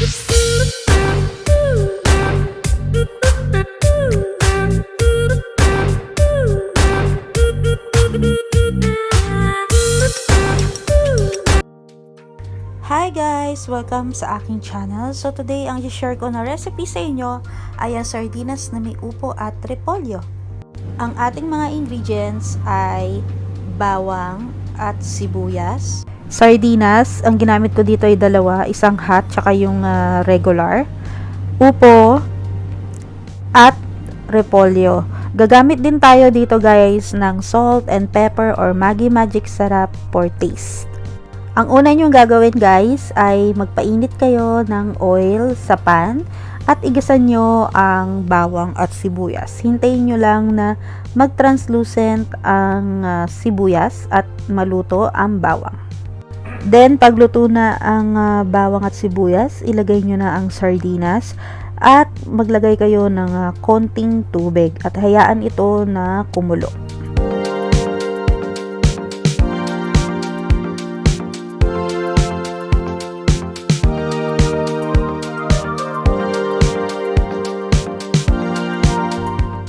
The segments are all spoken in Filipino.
Hi guys! Welcome sa aking channel. So today, ang i-share ko na recipe sa inyo ay ang sardinas na may upo at repolyo. Ang ating mga ingredients ay bawang at sibuyas. Sardinas, ang ginamit ko dito ay dalawa, isang hot tsaka yung regular. Upo at repolyo. Gagamit din tayo dito guys ng salt and pepper or Maggi Magic Sarap for taste. Ang una nyong gagawin guys ay magpainit kayo ng oil sa pan at igasan nyo ang bawang at sibuyas. Hintayin nyo lang na mag-translucent ang sibuyas at maluto ang bawang. Then pagluto na ang bawang at sibuyas, ilagay nyo na ang sardinas at maglagay kayo ng konting tubig at hayaan ito na kumulo.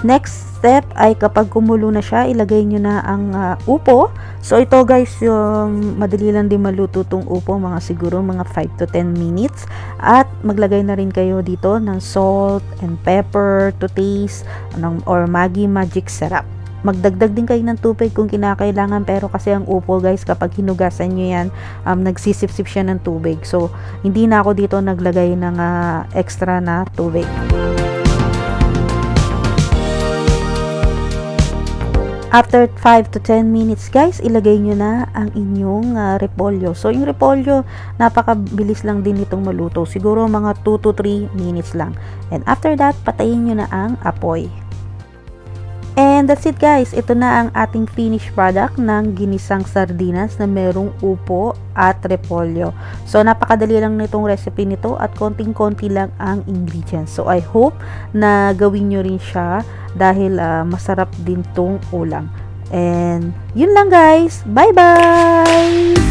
Next step ay kapag kumulo na siya, ilagay nyo na ang upo. So ito guys, yung madali lang din maluto tong upo, mga siguro mga 5 to 10 minutes. At maglagay na rin kayo dito ng salt and pepper to taste or Maggi Magic Sarap. Magdagdag din kayo ng tubig kung kinakailangan, pero kasi ang upo guys, kapag hinugasan nyo yan, nagsisip-sip siya ng tubig. So hindi na ako dito naglagay ng extra na tubig. After 5 to 10 minutes guys, ilagay nyo na ang inyong repolyo. So yung repolyo, napakabilis lang din itong maluto. Siguro mga 2 to 3 minutes lang. And after that, patayin nyo na ang apoy. And that's it guys. Ito na ang ating finished product ng ginisang sardinas na merong upo at repolyo. So napakadali lang nitong recipe nito at konting-konti lang ang ingredients. So I hope na gawin nyo rin siya dahil masarap din tong ulam. And yun lang guys. Bye bye!